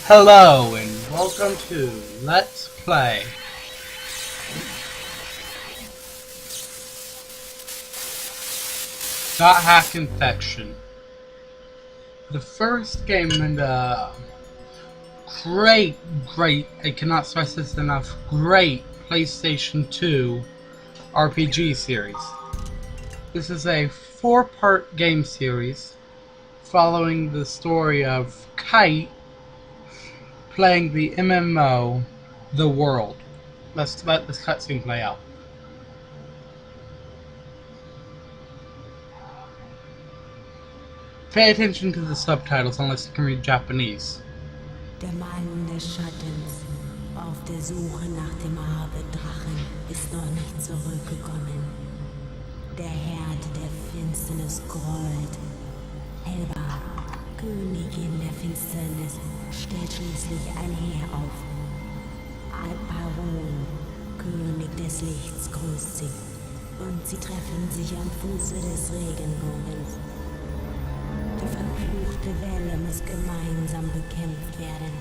Hello and welcome to Let's Play .hack Infection. The first game in the great, I cannot stress this enough, great PlayStation 2 RPG series. This is a 4-part game series following the story of Kite playing the MMO, The World. Let's let this cutscene play out. Pay attention to the subtitles unless you can read Japanese. Der Mann des Schattens, auf der Suche nach dem Abendrachen, ist noch nicht zurückgekommen. Der Herd der Finsternis grollt. Helba, Königin der Finsternis, stellt schließlich ein Heer auf. Alparon, König des Lichts, grüßt sie. Und sie treffen sich am Fuße des Regenbogens. Die verfluchte Welle muss gemeinsam bekämpft werden.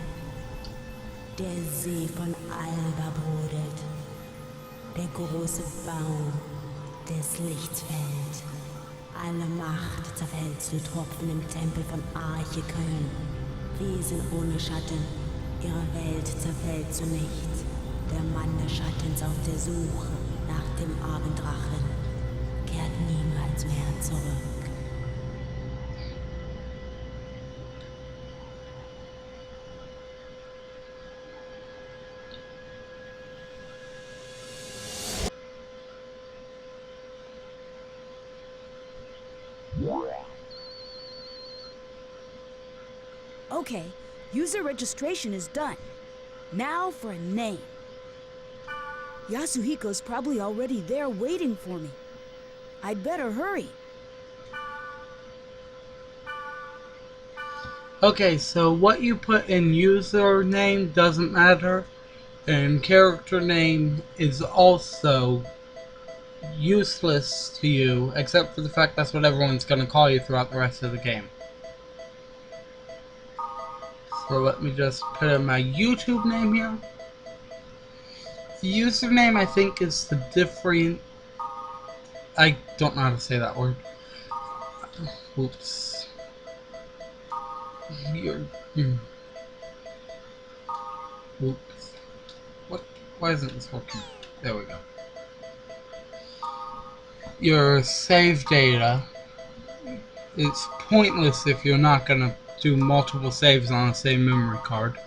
Der See von Alba brodelt. Der große Baum des Lichts fällt. Alle Macht zerfällt zu Tropfen im Tempel von Arche Köln. Wesen ohne Schatten, ihre Welt zerfällt zu nichts. Der Mann des Schattens auf der Suche nach dem Abenddrachen kehrt niemals mehr zurück. Okay, user registration is done. Now for a name. Yasuhiko's probably already there waiting for me. I'd better hurry. Okay, so what you put in username doesn't matter, and character name is also useless to you, except for the fact that's what everyone's going to call you throughout the rest of the game. So let me just put in my YouTube name here. The username, I think, is the different... I don't know how to say that word. Oops. Oops. What? Why isn't this working? There we go. Your save data. It's pointless if you're not gonna do multiple saves on the same memory card.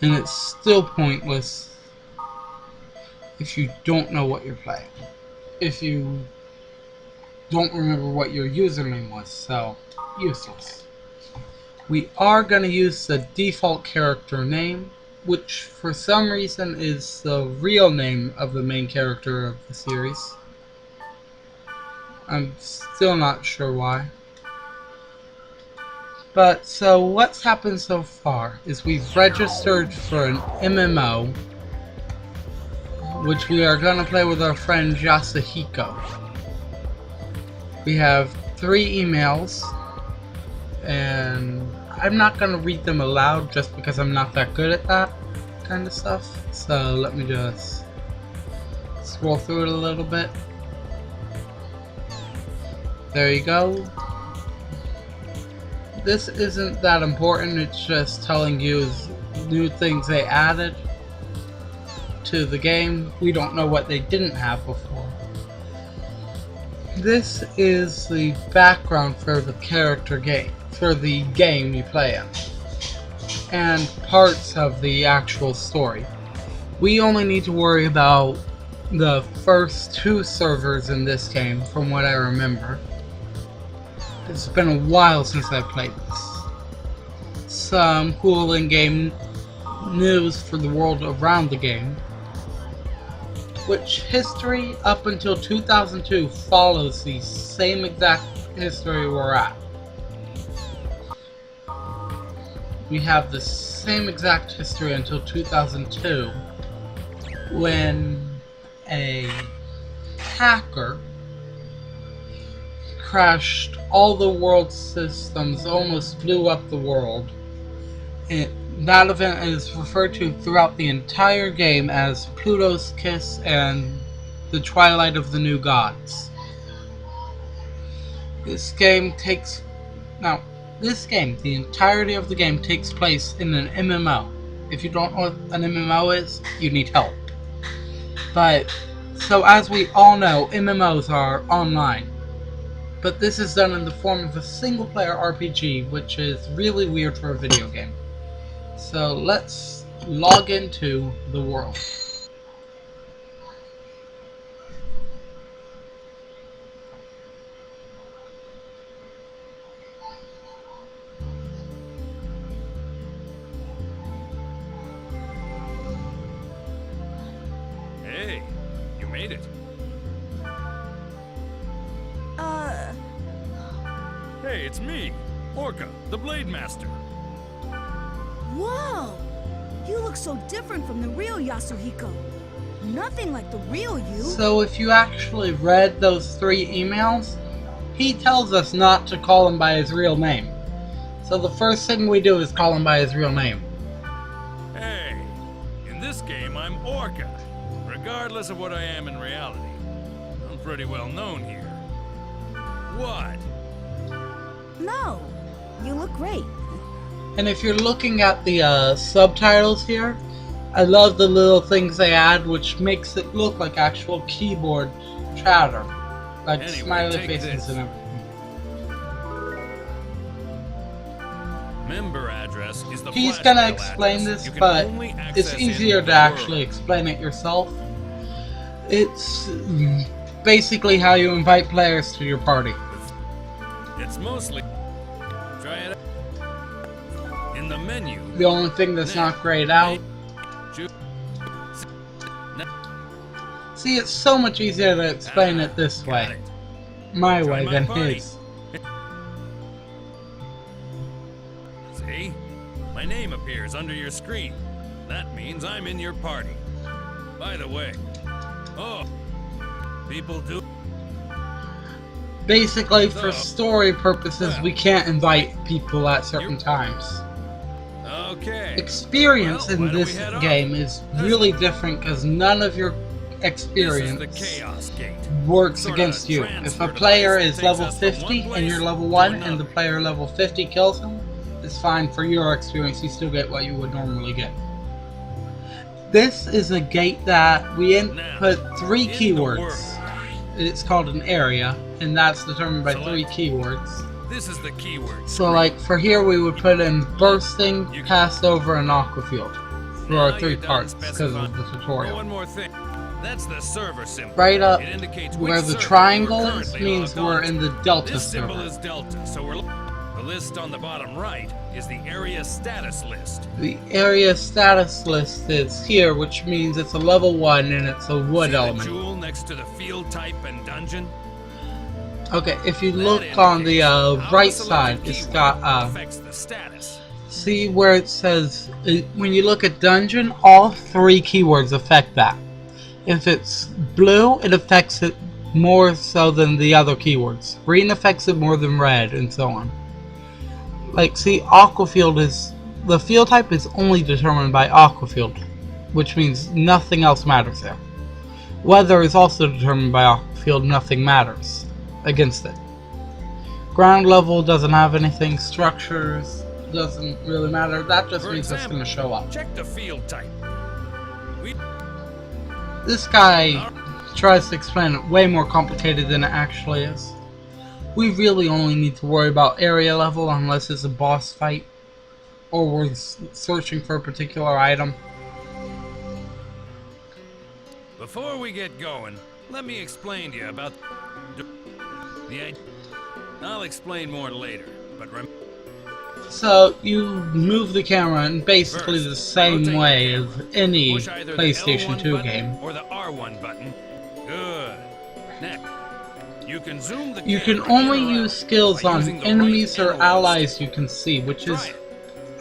And it's still pointless if you don't know what you're playing. If you don't remember what your username was, so useless. We are going to use the default character name, which for some reason is the real name of the main character of the series. I'm still not sure why. But so what's happened so far is we've registered for an MMO, which we are going to play with our friend Yasuhiko. We have 3 emails, and I'm not going to read them aloud just because I'm not that good at that kind of stuff. So let me just scroll through it a little bit. There you go. This isn't that important, it's just telling you new things they added to the game. We don't know what they didn't have before. This is the background for the game you play in, and parts of the actual story. We only need to worry about the first 2 servers in this game, from what I remember. It's been a while since I played this. Some cool in-game news for the world around the game, which history up until 2002 follows the same exact history we're at. We have the same exact history until 2002, when a hacker crashed all the world systems, almost blew up the world, That event is referred to throughout the entire game as Pluto's Kiss and the Twilight of the New Gods. This game, the entirety of the game takes place in an MMO. If you don't know what an MMO is, you need help. But, so as we all know, MMOs are online. But this is done in the form of a single-player RPG, which is really weird for a video game. So let's log into the world. Hey, you made it. Hey, it's me, Orca, the Blade Master. Whoa! You look so different from the real Yasuhiko. Nothing like the real you. So if you actually read those 3 emails, he tells us not to call him by his real name. So the first thing we do is call him by his real name. Hey, in this game I'm Orca, regardless of what I am in reality. I'm pretty well known here. What? No, you look great. And if you're looking at the subtitles here, I love the little things they add, which makes it look like actual keyboard chatter. Like Anyway, smiley take faces this. and everything. Member address is the He's flash gonna mail explain address. this, You can but only access it's in easier the to actually world. explain it yourself. It's basically how you invite players to your party. It's mostly... Try it out. In the menu... The only thing that's not grayed out. See, it's so much easier to explain it this Got way. it. My Join way my than party. his. See? My name appears under your screen. That means I'm in your party. By the way... Oh... People do... Basically, for So, story purposes, well, we can't invite people at certain times. Okay. Experience Well, why in don't we this head off? game is really different because none of your This experience is the Chaos Gate. works Sorta against you. If transfer a player device is that level takes us from 50 one and you're place level to 1 and the another. player level 50 kills him, it's fine for your experience. You still get what you would normally get. This is a gate that we input 3 in the keywords. world. It's called an area, and that's determined by Select. 3 keywords. This is the keyword. So like for here we would put in bursting, passed over, and aquafield for our Now 3 you're done parts because specifying. of the Oh, tutorial. one more thing. That's the server symbol. Right up It indicates where which the server triangle we're is currently means logged we're on in to. the Delta This symbol server. is Delta, so we're... The list on the bottom right is the area status list. The area status list is here, which means it's a level 1 and it's a wood See the element. jewel next to the field type and dungeon? Okay, if you That look on the indicates how right the selected side, it's keyword got affects the status. see where it says when you look at dungeon, all 3 keywords affect that. If it's blue, it affects it more so than the other keywords. Green affects it more than red, and so on. Like, see, aquafield is... The field type is only determined by aquafield, which means nothing else matters there. Weather is also determined by aquafield, nothing matters against it. Ground level doesn't have anything, structures doesn't really matter, that just For means it's example, going to show up. check the field type. We... This guy tries to explain it way more complicated than it actually is. We really only need to worry about area level unless it's a boss fight or we're searching for a particular item. Before we get going, let me explain to you about the... I'll explain more later, but So you move the camera in basically First, the same rotate the way camera. as any push either the PlayStation L1 2 button game. or the R1 button. Good. Next, you can zoom the You can camera only in or out use skills by on using the enemies right or analog allies stick. you can see, which Try is it.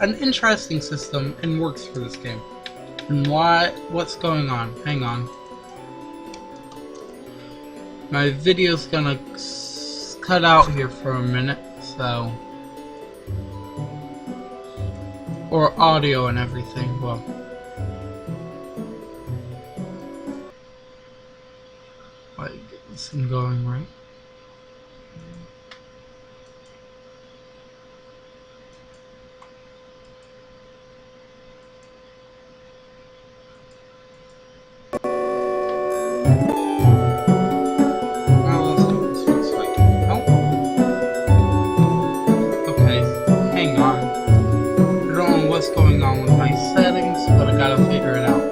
an interesting system and works for this game. And what's going on? Hang on. My video's gonna cut out here for a minute, so... or audio and everything. Well, I get this thing going right. Now let's see what this looks like. Oh. Okay, hang on. I don't know what's going on with my settings, but I gotta figure it out.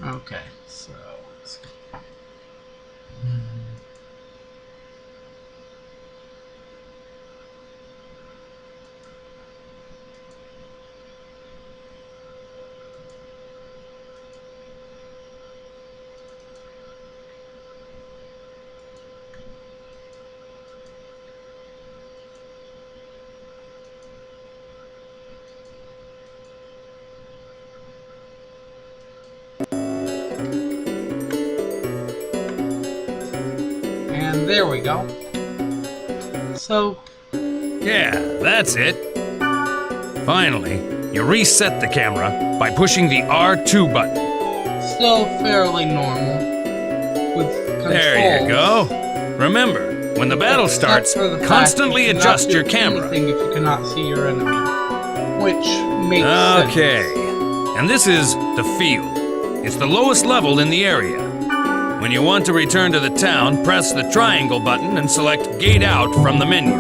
Okay, so let's go. And there we go. So, Yeah, that's it. Finally, you reset the camera by pushing the R2 button. still fairly normal with controls. There you go. Remember, when the battle starts, constantly adjust your camera. If you cannot see your enemy, which makes sense. Okay, and this is the field. It's the lowest level in the area. When you want to return to the town, press the triangle button and select Gate Out from the menu.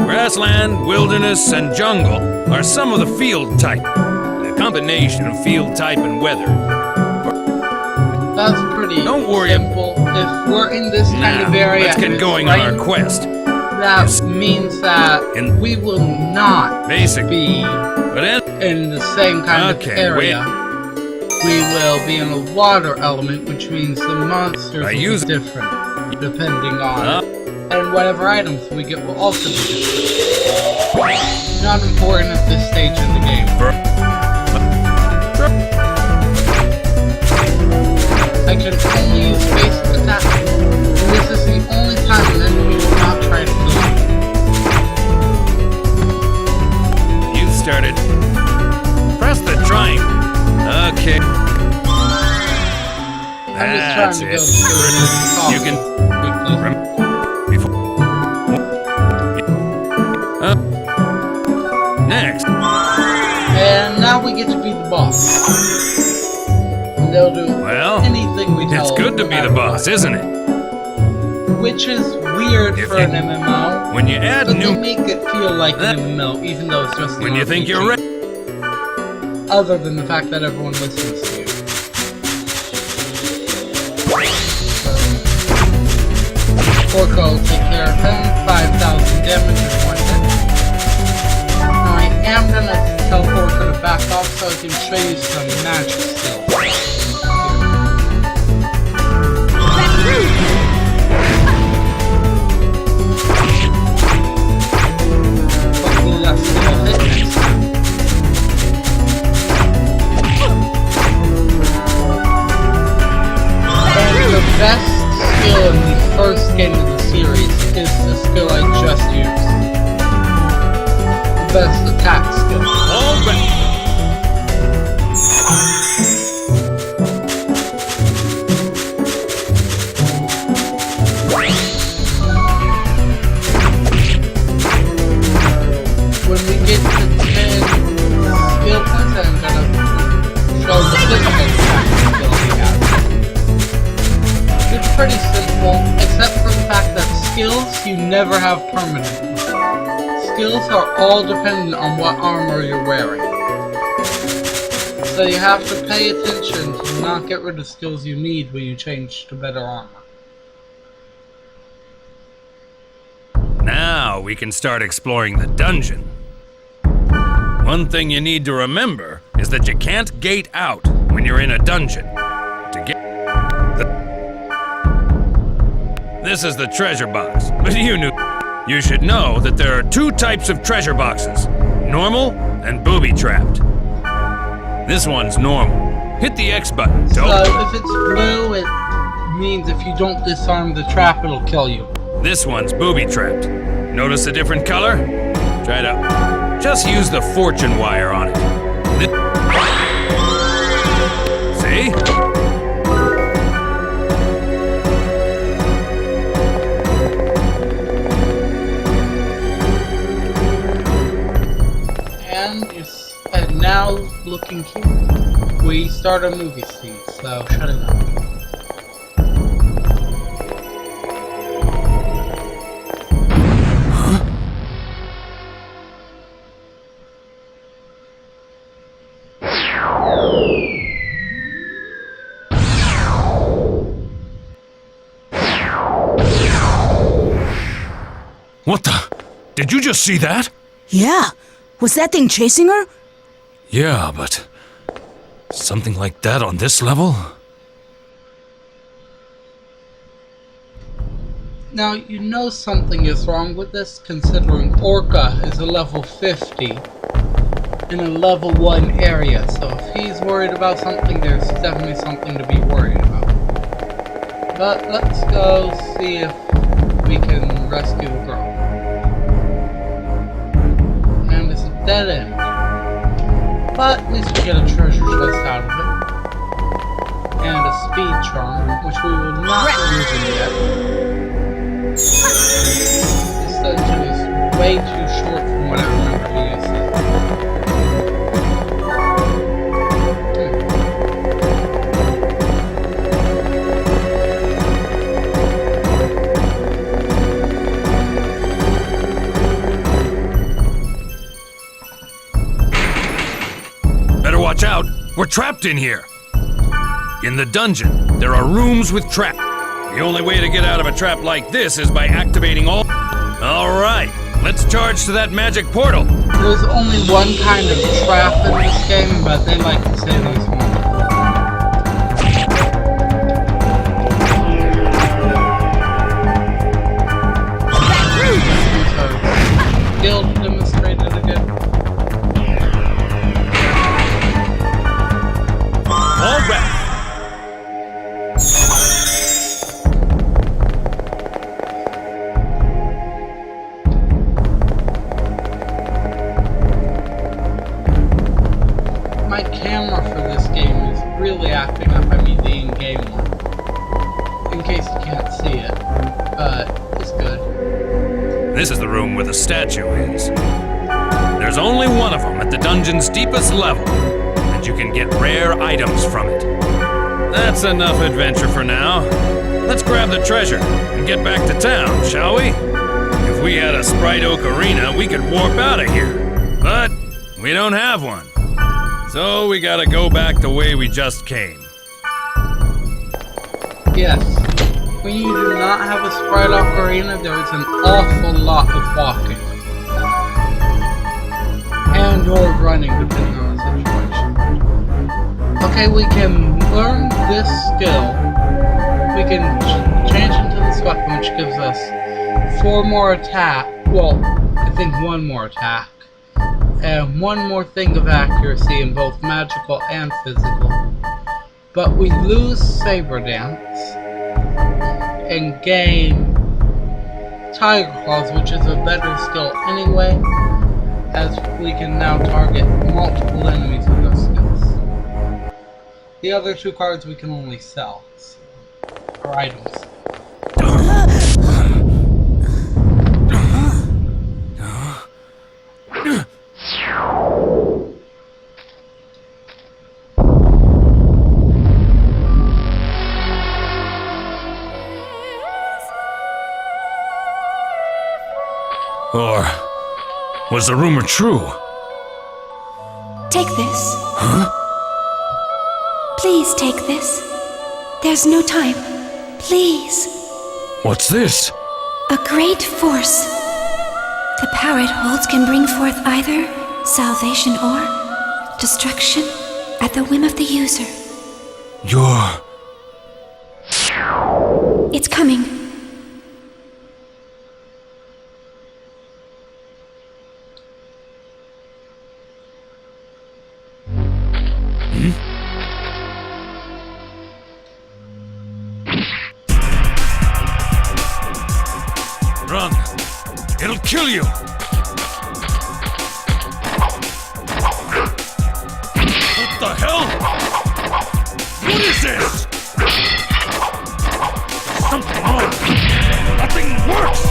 Grassland, wilderness, and jungle are some of the field type. The combination of field type and weather. That's pretty Don't worry. simple. If we're in this kind Now, of area, let's and get it's going on our raining, quest. that means that we will not Basic. be But in the same kind of Okay, area. We will be in a water element, which means the monsters will be different, depending on and whatever items we get will also be different. Not important at this stage in the game. I can only use basic attack, and this is the only time an enemy will not try to kill you. you started. Press the triangle. Okay. I'm just trying to go through it. You can. Quickly. Next. And now we get to be the boss. And they'll do anything we tell It's good to them, be the boss, isn't it? Which is weird for an MMO. When you add but new. they make it feel like an MMO, even though it's just When you think you're ready. Other than the fact that everyone listens to you. Orko will take care of him, 5,000 damage in one hit. Now I am gonna tell Orko to back off so I can show you some magic skills. Hopefully that's gonna hit next time. And the best skill in the first game of the series is the skill I just used. The best attack skill. When we get to 10 skill points, I'm gonna show the difficult attack skill we have. It's pretty simple, except for the fact that skills you never have permanently. Skills are all dependent on what armor you're wearing. So you have to pay attention to not get rid of skills you need when you change to better armor. Now we can start exploring the dungeon. One thing you need to remember is that you can't gate out when you're in a dungeon. This is the treasure box, but you knew. You should know that there are two types of treasure boxes, normal and booby-trapped. This one's normal. Hit the X button. So if it's blue, it means if you don't disarm the trap, it'll kill you. This one's booby-trapped. Notice a different color? Try to just use the fortune wire on it. See? And now looking here, we start a movie scene, so shut it up. What the? Did you just see that? Yeah. Was that thing chasing her? Yeah, but something like that on this level? Now, you know something is wrong with this, considering Orca is a level 50 in a level 1 area, so if he's worried about something, there's definitely something to be worried about. But let's go see if we can rescue the girl. And it's a dead end. But at least we get a treasure chest out of it. And a speed charm, which we will not be using yet. This dungeon is way too short from what I remember being. Better watch out. We're trapped in here. In the dungeon, there are rooms with traps. The only way to get out of a trap like this is by activating all... Alright, let's charge to that magic portal. There's only one kind of trap in this game, but they like to say there's one. So, guild demonstrated again. Alright. My camera for this game is really acting up. I mean, the in-game one. In case you can't see it, but it's good. This is the room where the statue is. There's only one of them at the dungeon's deepest level, and you can get rare items from it. That's enough adventure for now. Let's grab the treasure and get back to town, shall we? If we had a Sprite Oak Arena, we could warp out of here. But we don't have one. So we gotta go back the way we just came. Yes. When you do not have a Sprite Oak Arena, there is an awful lot of walking. And or running, depending on the situation. Okay, we can learn this skill. We can change into this weapon, which gives us 4 more attack. Well, I think 1 more attack. And 1 more thing of accuracy in both magical and physical. But we lose Saber Dance and gain Tiger Claws, which is a better skill anyway, as we can now target multiple enemies with those skills. The other 2 cards we can only sell, so, or items. Or was the rumor true? Take this. Huh? Please take this. There's no time. Please. What's this? A great force. The power it holds can bring forth either salvation or destruction at the whim of the user. You're... It's coming. Run! It'll kill you! What the hell? What is this? Something wrong! Nothing works!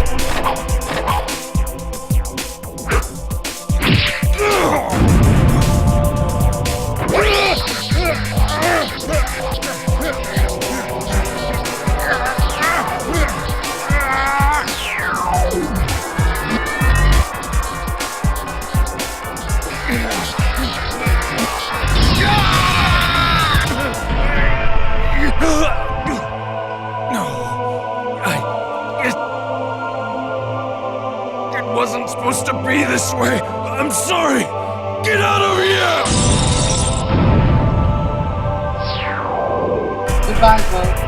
It wasn't supposed to be this way. I'm sorry. Get out of here! Goodbye, folks.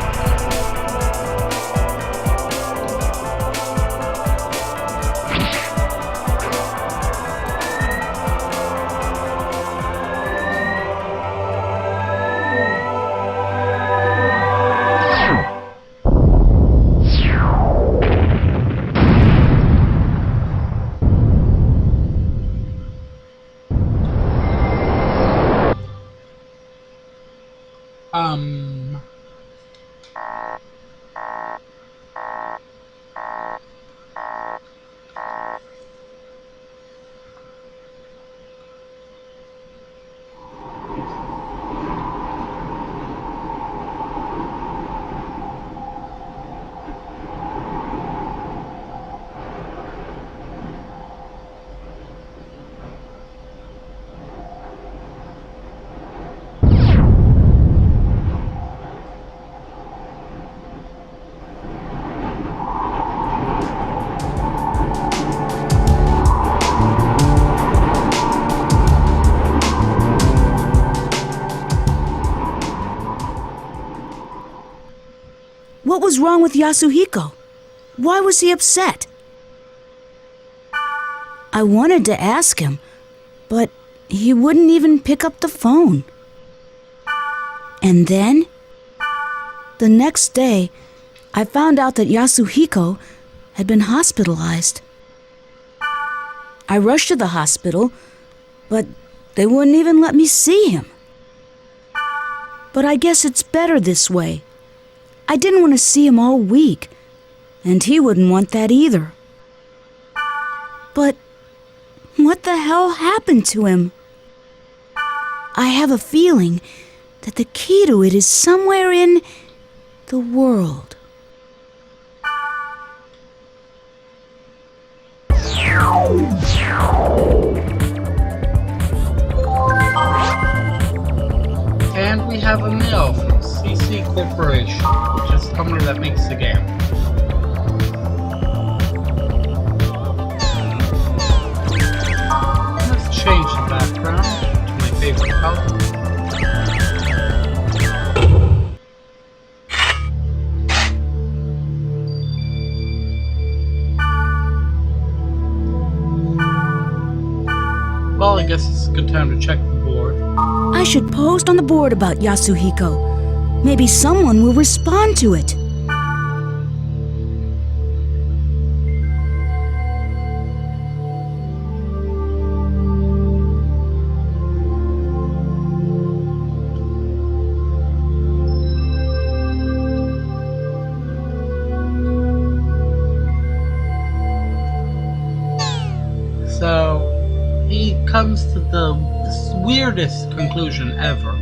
What was wrong with Yasuhiko? Why was he upset? I wanted to ask him, but he wouldn't even pick up the phone. And then, the next day, I found out that Yasuhiko had been hospitalized. I rushed to the hospital, but they wouldn't even let me see him. But I guess it's better this way. I didn't want to see him all week, and he wouldn't want that either. But what the hell happened to him? I have a feeling that the key to it is somewhere in the world. And we have a mail from CC Corporation, which is the company that makes the game. Let's change the background to my favorite color. Well, I guess it's a good time to check the board. I should post on the board about Yasuhiko. Maybe someone will respond to it. So, he comes to the weirdest conclusion ever.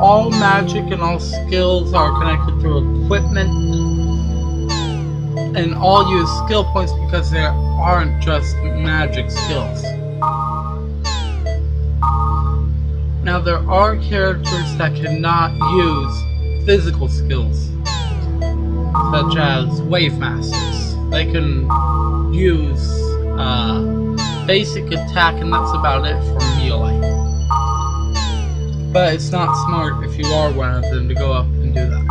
All magic and all skills are connected through equipment, and all use skill points because there aren't just magic skills. Now there are characters that cannot use physical skills, such as wave masters. They can use basic attack, and that's about it for melee. But it's not smart if you are one of them to go up and do that.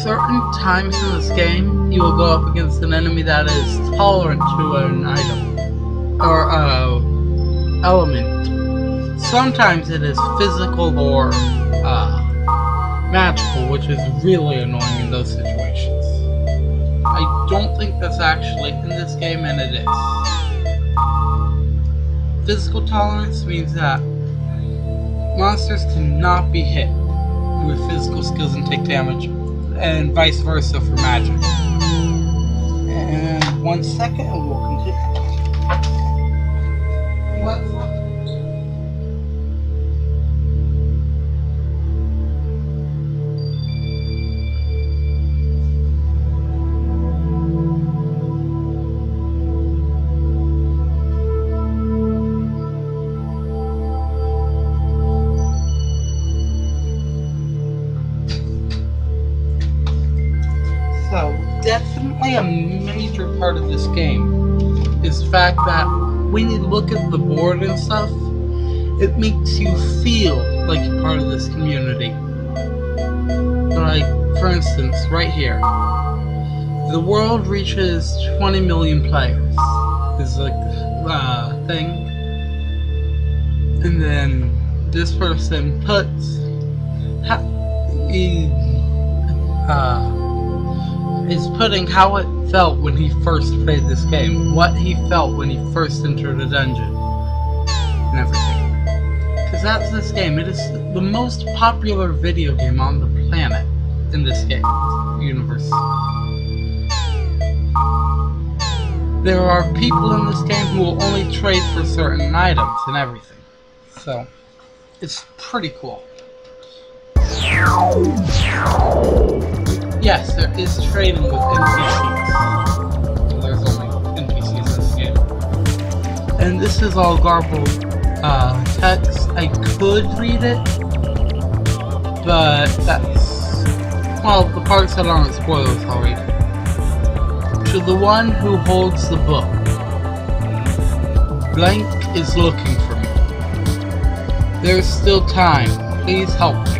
Certain times in this game, you will go up against an enemy that is tolerant to an item or element. Sometimes it is physical or magical, which is really annoying in those situations. I don't think that's actually in this game, and it is. Physical tolerance means that monsters cannot be hit with physical skills and take damage, and vice versa for magic. And 1 second, and we'll continue. What? So, definitely a major part of this game is the fact that when you look at the board and stuff, it makes you feel like you're part of this community. Like, for instance, right here, the world reaches 20 million players. Is like thing, and then this person puts is putting how it felt when he first played this game, what he felt when he first entered a dungeon, and everything. Because that's this game. It is the most popular video game on the planet in this game universe. There are people in this game who will only trade for certain items and everything. So, it's pretty cool. Yes, there is trading with NPCs. There's only NPCs in this game. And this is all garbled text. I could read it, but that's... well, the parts that aren't spoilers, I'll read it. To the one who holds the book, blank is looking for me. There's still time. Please help me.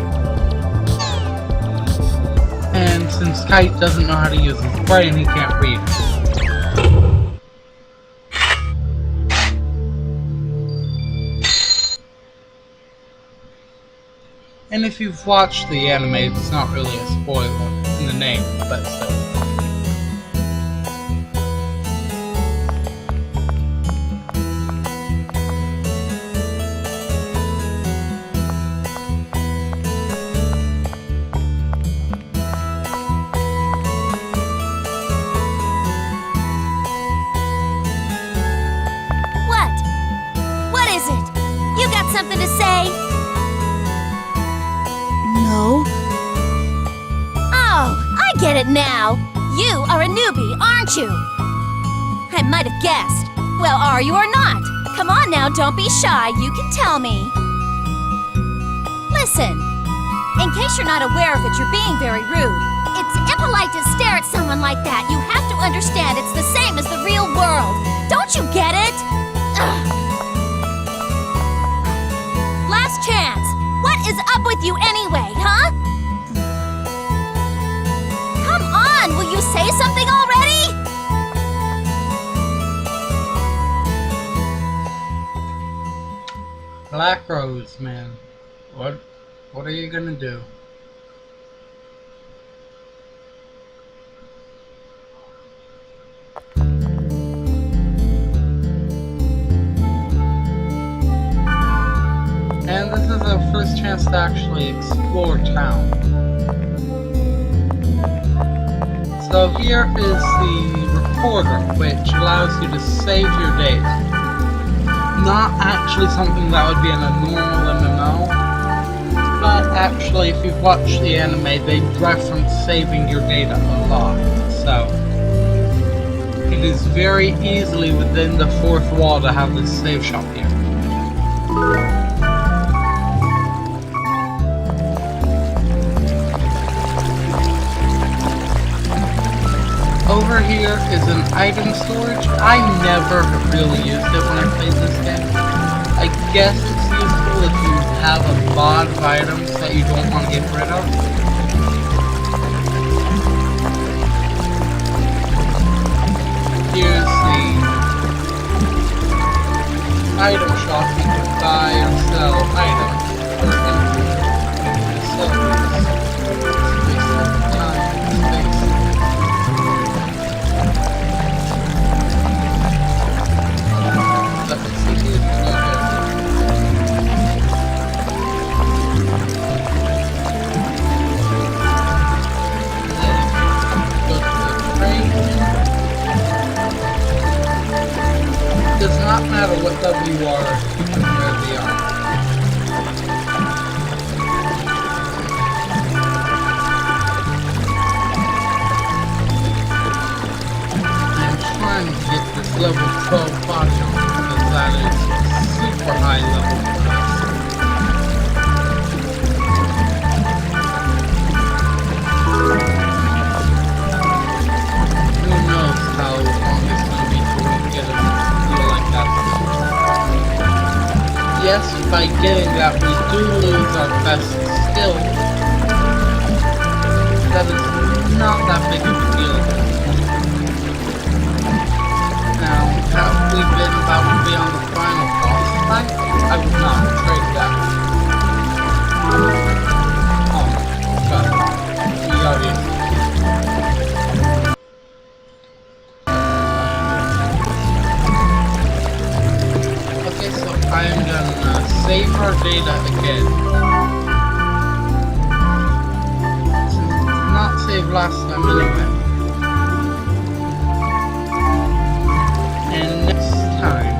And since Kite doesn't know how to use his brain, he can't read. And if you've watched the anime, it's not really a spoiler in the name, but still. Something to say? No. Oh, I get it now. You are a newbie, aren't you? I might have guessed. Well, are you or not? Come on now, don't be shy. You can tell me. Listen, in case you're not aware of it, you're being very rude. It's impolite to stare at someone like that. You have to understand it's the same as the real world. Don't you get it? Ugh. Last chance. What is up with you anyway, huh? Come on, will you say something already? Black Rose, man. What are you gonna do? And this is our first chance to actually explore town. So here is the recorder, which allows you to save your data. Not actually something that would be in a normal MMO, but actually if you've watched the anime, they reference saving your data a lot. So it is very easily within the fourth wall to have this save shop here. over here is an item storage. I never really used it when I played this game. I guess it's useful if you have a lot of items that you don't want to get rid of. Here's the item shop. You can buy or sell items. Or sell these. Space of time, space. Let's see if it's not there. Does not matter what level you are, you can wear the armor. I'm trying to get this level 12 body armor because that is super high level class. Who knows how long it's going to be till we get a deal like that. Yes, by getting that we do lose our best skill. That is not that big of a deal. Now, have we been about to be on the final boss fight? I would not trade that. Oh, God. We already... Okay, so I am gonna save our data again. Not save last time anyway. And next time,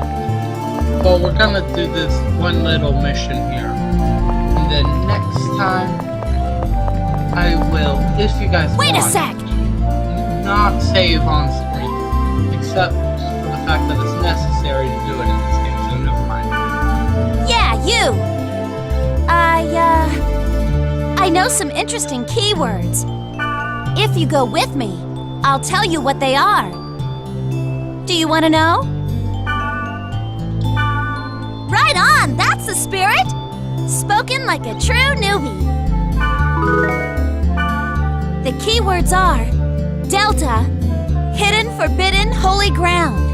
well, we're gonna do this one little mission here. And then next time, I will, if you guys Wait a want, sec! not save on screen, except for the fact that it's necessary to do it in this game, so never mind. Yeah, you! I know some interesting keywords. If you go with me, I'll tell you what they are. Do you want to know? Right on! That's the spirit! Spoken like a true newbie. The keywords are Delta, Hidden, Forbidden, Holy Ground.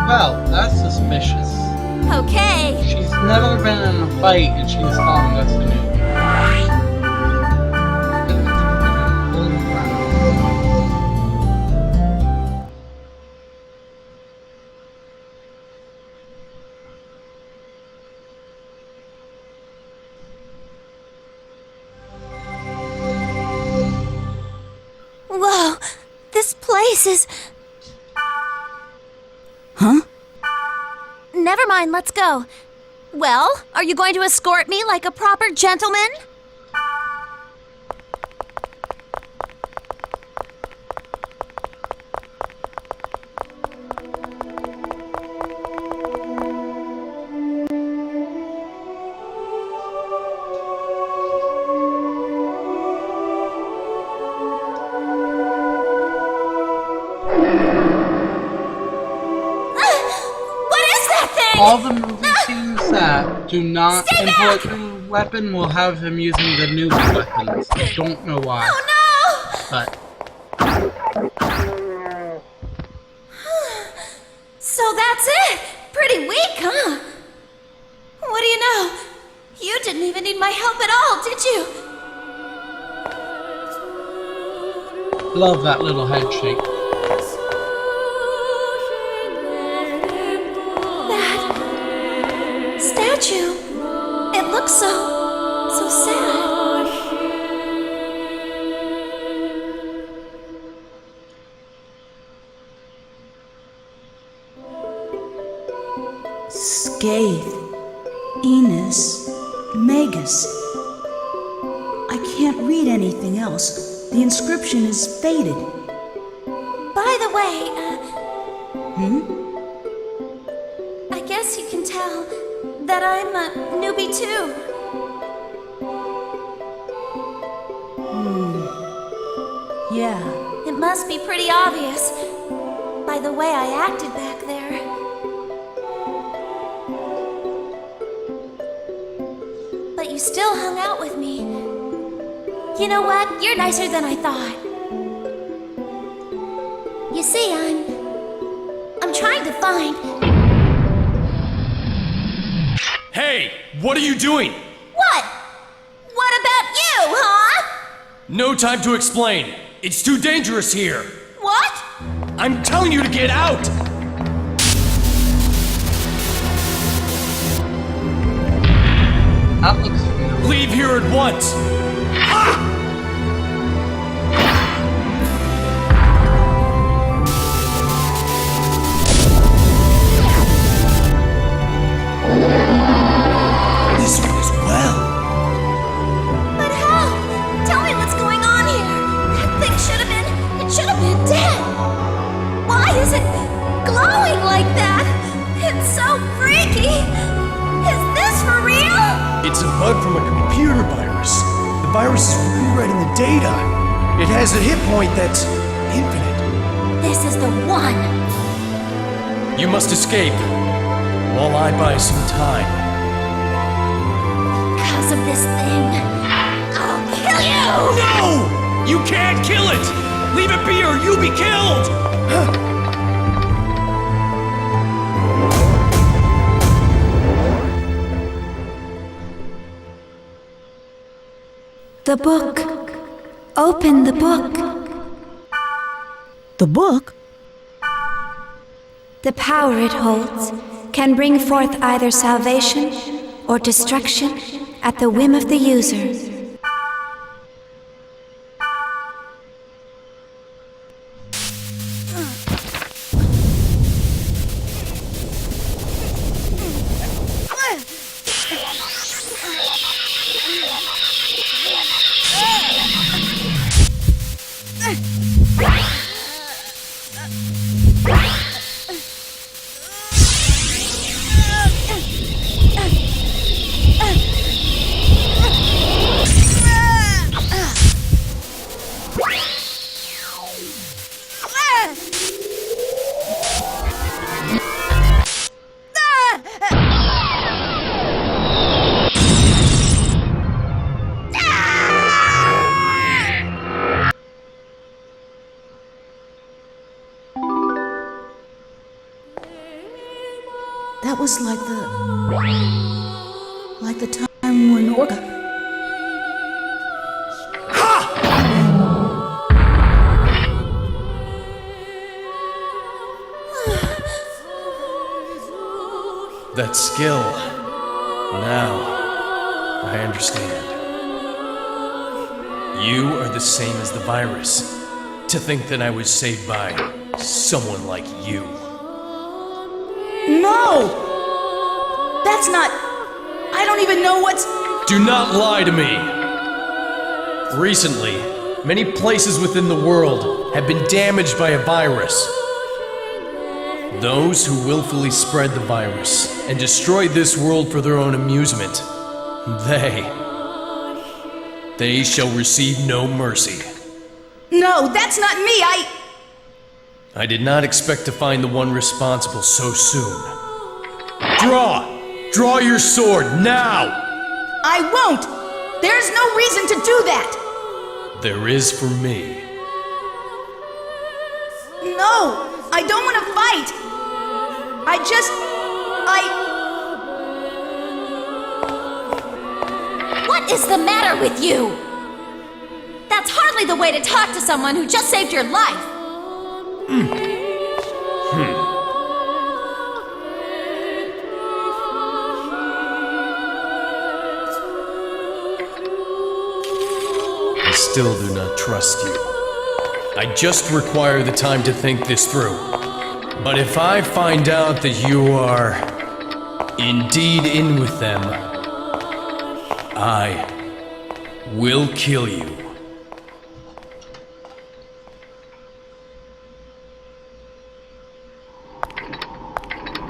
Well, that's suspicious. Okay. She's never been in a fight and she's calling us a noob. Whoa, this place is... Huh? Never mind, let's go. Well, are you going to escort me like a proper gentleman? All the movie scenes that do not import the weapon will have him using the newbie weapons. I don't know why. Oh no! But So that's it! Pretty weak, huh? What do you know? You didn't even need my help at all, did you? love that little head shake. That statue, it looks so sad. Scathe, Enos, Magus. I can't read anything else. The inscription is faded. By the way, I guess you can tell that I'm a newbie too. must be pretty obvious by the way I acted back there. But you still hung out with me. You know what? You're nicer than I thought. You see, I'm trying to find... Hey! What are you doing? What? What about you, huh? No time to explain. It's too dangerous here. What? I'm telling you to get out! That looks familiar. Leave here at once! Ah! This one as well. But how? Tell me what's going on here. That thing should have been dead. Why is it glowing like that? It's so freaky. Is this for real? It's a bug from a computer virus. The virus is rewriting the data. It has a hit point that's infinite. This is the one. You must escape, while I buy some time. Because of this thing, I'll kill you! No! You can't kill it! Leave it be or you'll be killed! The book. Open the book. The book? The power it holds can bring forth either salvation or destruction at the whim of the user. That was like the time when Orca... That skill. Now, I understand. You are the same as the virus. To think that I was saved by someone like you. No! That's not... I don't even know what's... Do not lie to me! Recently, many places within the world have been damaged by a virus. Those who willfully spread the virus and destroy this world for their own amusement, they shall receive no mercy. No, that's not me, I did not expect to find the one responsible so soon. Draw! Draw your sword, now! I won't! There's no reason to do that! There is for me. No! I don't want to fight! What is the matter with you? That's hardly the way to talk to someone who just saved your life. I still do not trust you. I just require the time to think this through. But if I find out that you are indeed in with them, I will kill you.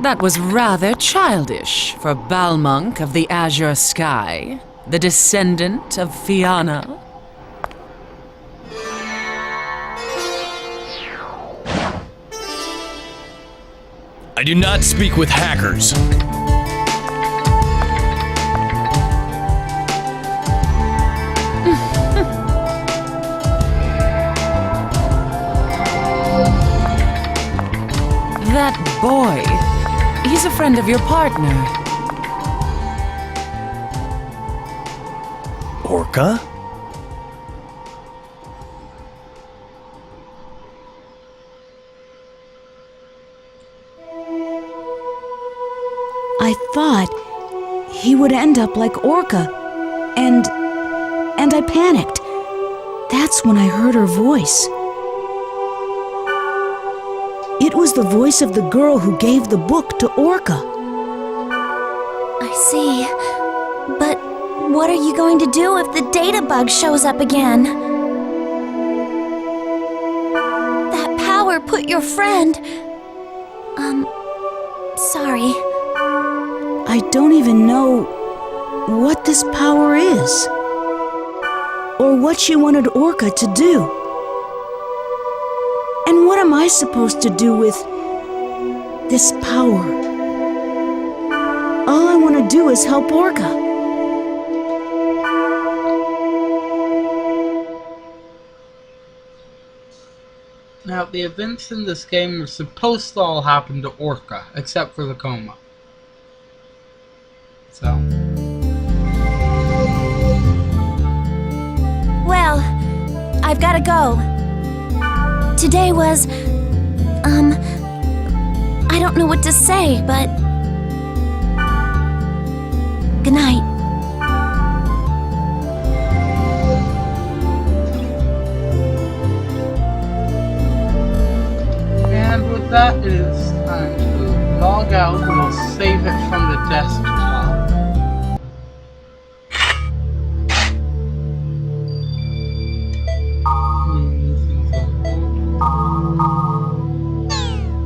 That was rather childish for Balmonk of the Azure Sky, the descendant of Fianna. I do not speak with hackers. That boy, he's a friend of your partner. Orca? I thought he would end up like Orca, and I panicked. That's when I heard her voice. It was the voice of the girl who gave the book to Orca. I see. But what are you going to do if the data bug shows up again? That power put your friend... sorry. I don't even know what this power is, or what she wanted Orca to do. And what am I supposed to do with this power? All I want to do is help Orca. Now, the events in this game are supposed to all happen to Orca, except for the coma. So. Well, I've gotta go. Today was, I don't know what to say, but... Good night. And with that, it is time to log out. We'll save it from the desktop.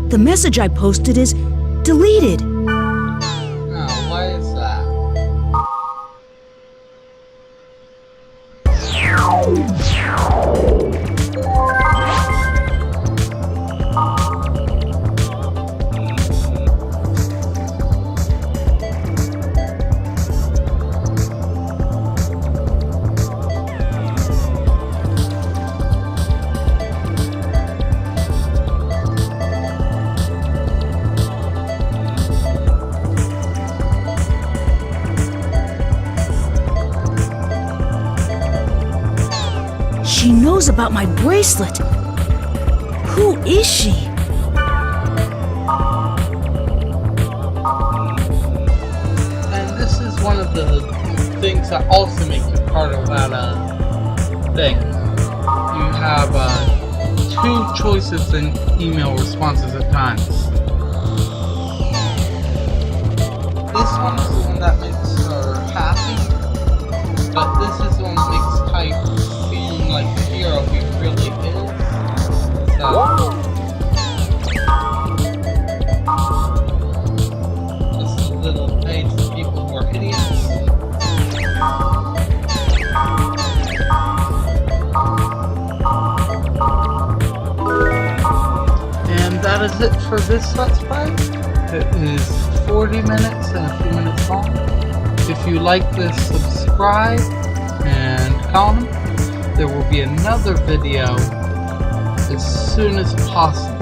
The message I posted is deleted. Now, why is that? She knows about my bracelet. Who is she? And this is one of the things that also makes it part of that thing. You have two choices in email responses at times. This one is the one that makes her happy, but this is the one that makes type feeling like the hero he really is. So, just a little aid to people who are idiots. And that is it for this Let's Play. It is 40 minutes and a few minutes long. If you like this, subscribe and comment. There will be another video as soon as possible.